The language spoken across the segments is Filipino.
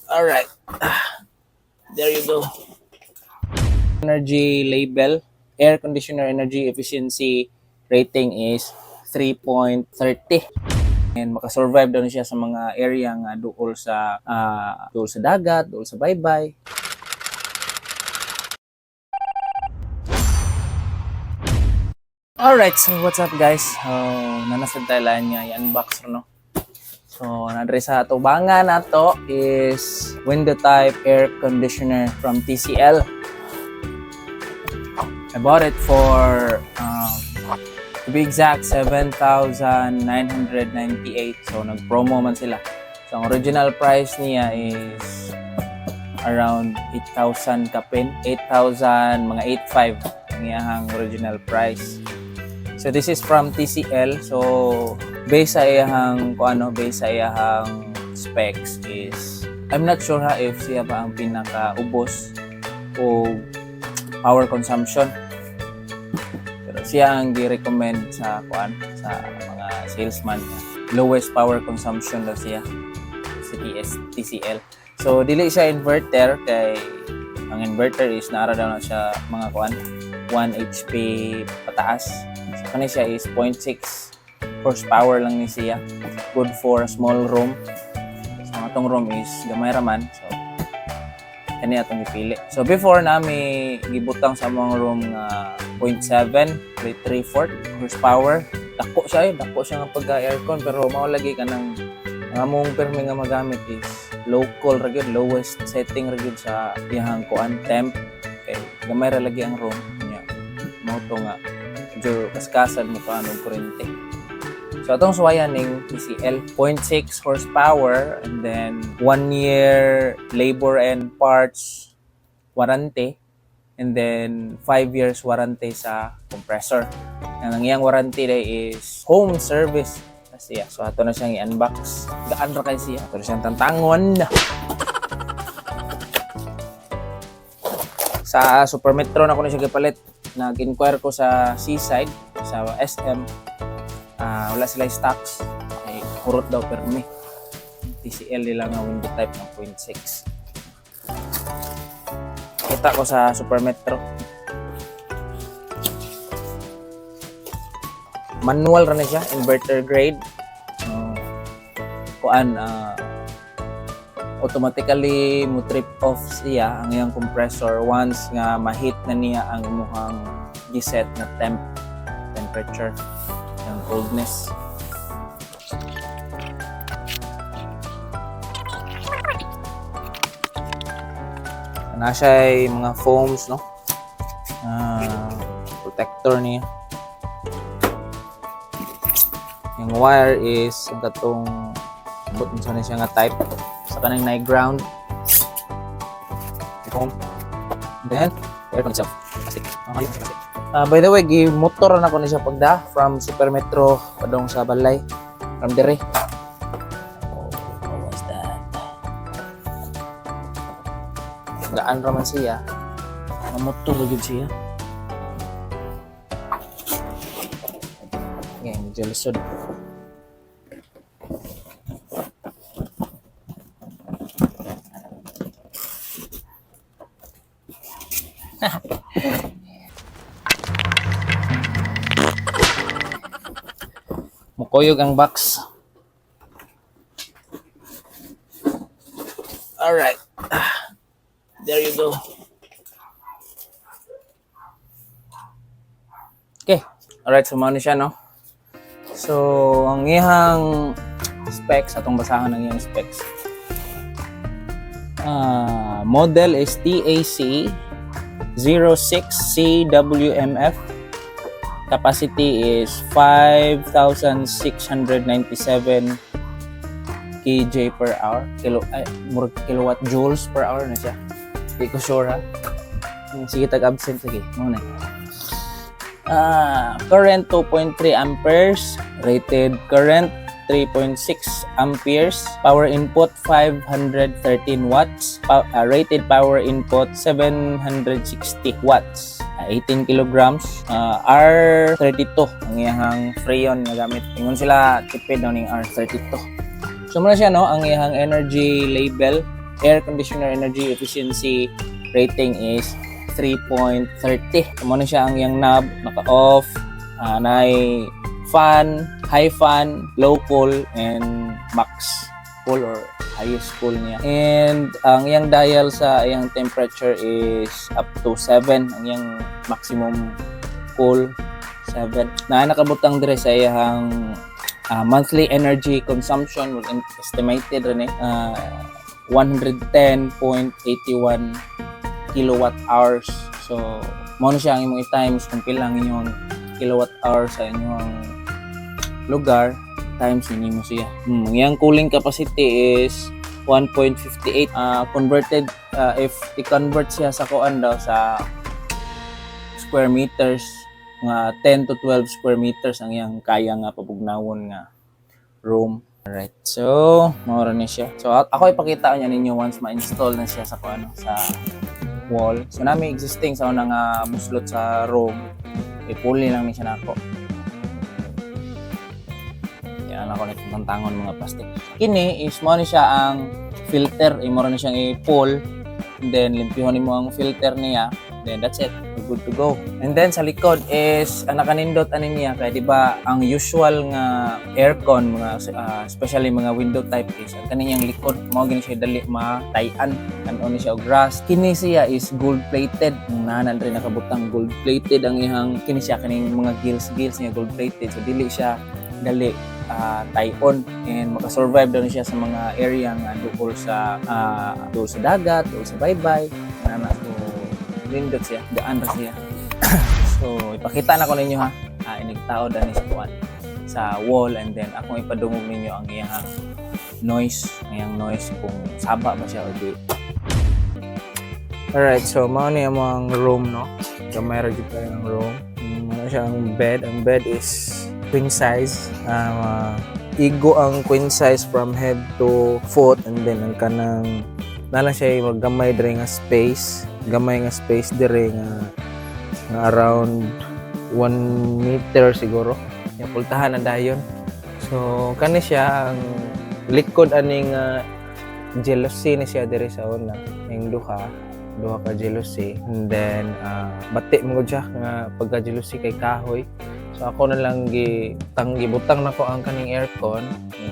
Alright, there you go. Energy label, air conditioner energy efficiency rating is 3.30. And makasurvive daw siya sa mga area nga duol sa dagat, duol sa baybay. Alright, so what's up guys? Nanasad tayo lang nga i-unbox no. So, nadre sa tubangan nato is window type air conditioner from TCL. I bought it for to be exact 7,998. So nag-promo man sila. So ang original price niya is around 8,000 kapin, 8,000 mga 8,500 ang iyang original price. So this is from TCL. So based sa iyang specs is I'm not sure if siya ba ang pinaka-ubos o power consumption. Pero siya ang gi-recommend sa mga salesman. Lowest power consumption daw siya sa TCL. So dili siya inverter kay ang inverter is naara daw na siya mga 1 HP pataas. So kani siya is 0.6 horsepower lang ni siya. Good for a small room. So atong room is gamay raman. So kani atong ipili. So before nami gibutang sa mga room nga 0.7, 3/4 horsepower. Dako siya nga pagka-aircon pero mao lagi kanang among permi nga magamit is local ra gyud, lowest setting ra gyud sa iyang temp. Okay, gamay ra lagi ang room niya. Mao to nga medyo kaskasan mo pa anong kuryente. So atong suwayan ning TCL 0.6 horsepower and then 1 year labor and parts warranty and then 5 years warranty sa compressor. Ang iyang warranty day is home service siya. So ato na siyang i-unbox. Gaan ra kay siya. Ato na siyang tantangon. Sa Super Metro na ko na siya gipalit. Nag-inquire ko sa Seaside, sa SM. Wala sila stocks. Okay, kurot daw permi. TCL nila nga window type ng 0.6. Kita ko sa Super Metro. Manual ra na siya, inverter grade. Automatically mo trip off siya ang iyang compressor once nga ma-heat na niya ang imuhang giset na temperature ng coldness. Na siya ay mga foams no, protector niya. Yung wire is ang katong button sa siya nga type sa kanang night ground. Then aircon itself. By the way, gi-motor na ko ni siya pagda from Super Metro padong sa balay from dire. What's that? Gaan raman siya. Mamotor gyud siya. Ngayon, medyo lisod. Mukuyog ang box. Alright. There you go. Okay. Alright, sumano siya, no? So, ang iyang specs, atong basahan ng iyang specs. Model is TAC 06CWMF. Capacity is 5,697 kJ per hour. Kilowatt joules per hour na siya. Hindi ko sure ha. Sige, tag-absent. Sige, muna. Current 2.3 amperes. Rated current 3.6 amperes. Power input 513 watts. Rated power input 760 watts. 18 kilograms. R32 ang iyang freon nga gamit. Ingon sila tipid daw ning R32. So muna siya no, ang iyang energy label air conditioner energy efficiency rating is 3.30. Mo na siya ang yang knob, naka-off, nay fan, high fan, low cool, and max cool or highest cool niya. And ang yang dial sa yang temperature is up to 7. Ang yang maximum cool 7. Na nakabutang dire sa iyang monthly energy consumption estimated rin 110.81 kilowatt hours. So mo na siya ang imong i-times kung pila ang inyong kilowatt hours sa inyong lugar times ini mo siya. Yang cooling capacity is 1.58 converted if i-convert siya sa kuan daw sa square meters, nga 10 to 12 square meters ang yang kaya nga pabugnawon nga room. Alright, so mao ni siya. So ako ipakita niya ninyo once ma-install na siya sa kuan sa wall. So nami existing sa unang buslot sa room, ipuli lang ni siya nako. Yan ako nagtantangon mga plastic. Kini is mo ni siya ang filter, imo ra ni siyang i-pull, then limpyuhon nimo ang filter niya, then that's it, we're good to go. And then sa likod is nakanindot ani niya kay di ba ang usual nga aircon mga especially mga window type is kaniyang likod mao gini siya dali matayan kanon ni siya og rust. Kini siya is gold plated, nanan rin nakabutang gold plated ang ihang kini siya kaning mga gills niya gold plated, so dili siya dali tayon and makasurvive daw siya sa mga area nga duol sa dagat, duol sa baybay, ana so lindot siya, daan ra siya. So ipakita na ko ninyo ha, inigtao dani sa kuan sa wall, and then akong ipadungog ninyo ang iyang noise kung saba ba siya o di. Alright, so mao ni among room no, kamera jud pa ang room. Mao siya ang bed. Ang bed is queen size, igo ang queen size from head to foot, and then ang kanang nalang siya maggamay dire nga space, dire nga around 1 meter siguro yung pultahan na dayon. So kani siya ang likod aning jealousy ni siya dire sa una, yung duha ka jealousy, and then bati mo siya nga pagka jealousy kay kahoy. So ako na lang gibutang na ko ang kaning aircon,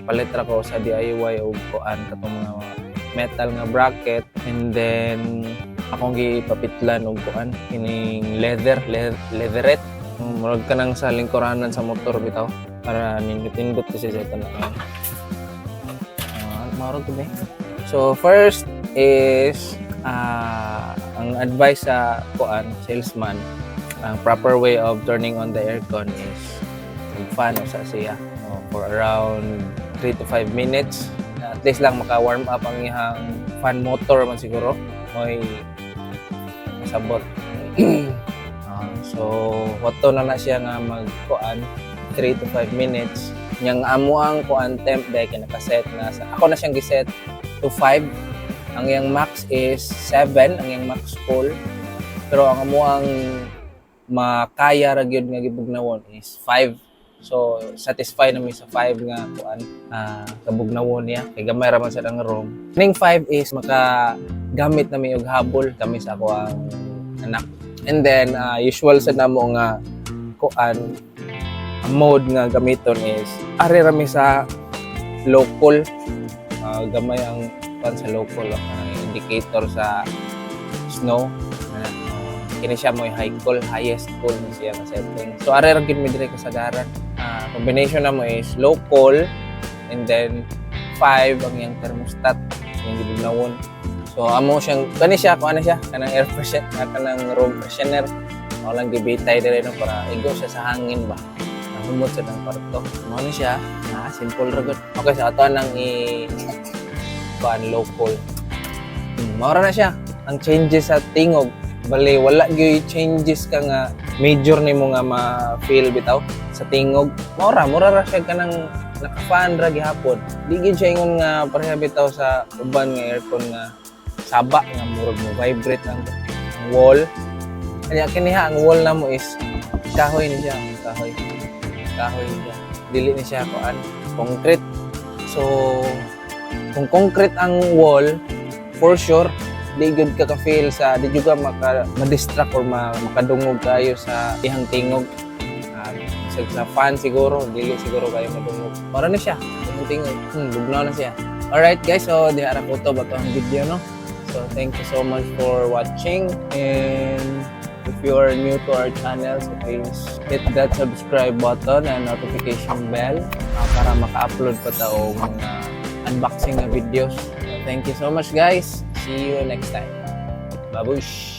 palit ra ko sa DIY og kuan katong mga metal nga bracket, and then akong gipapitlan og kuan kining leatherette, murag kanang sa lingkuranan sa motor bitaw para nindot kasi sa ito na marog to be. So first is ang advice sa kuan salesman, ang proper way of turning on the aircon is fan o sa siya for around 3 to 5 minutes. At least lang maka-warm up ang ihang fan motor man siguro. May masabot. So, wato na siya nga mag-kuan 3 to 5 minutes. Yang amo ang kuan temp dahil nakaset na sa ako na siyang giset to 5. Ang yang max is 7, ang yang max cool. Pero ang amo ang makaya ra gyud nga gibugnawon is 5. So satisfied na mi sa 5 nga kuan kabugnawon niya kay gamay ra man sa ang room. Ning 5 is makagamit na mi og habol kami sa ako ang anak. And then usual sa namo nga kuan mode nga gamiton is ari ra mi sa local, gamay ang kuan sa local ang indicator sa snow. Kini siya mo high cool, highest cool ni siya na setting. So are ra gid mi dire kasagaran. Combination na mo is low cool, and then 5 ang yang thermostat yung gibugnawon. So amo siyang kani siya ko ana siya kanang air freshener, kanang room freshener. Mao lang gibitay dire no para igo siya sa hangin ba. Humot sa ng kwarto. Mao ni siya, simple ra gud. Okay, sa ato nang kuan low cool. Mao ra na siya. Ang changes sa tingog bali wala gyud changes ka nga major nimo nga ma-feel bitaw sa tingog. Mura ra siya kanang naka-fan ra gihapon. Di gyud siya ingon nga pareha bitaw sa uban nga aircon nga saba nga murag mo vibrate ang wall. Kanya kiniha ang wall namo is kahoy ni siya, kahoy niya. Dili ni siya kuan concrete. So kung concrete ang wall, for sure di good ka ka-feel sa di juga ma-distract or makadungog kayo sa ihang tingog. Sa fan siguro, dili siguro kayo madungog. Para na siya, tingog. Bugnaw na siya. Alright guys, so di ara ko to bato ang video, no? So thank you so much for watching, and if you are new to our channel, so please hit that subscribe button and notification bell para maka-upload pa tayo mga unboxing na videos. So, thank you so much guys. See you next time. Babush!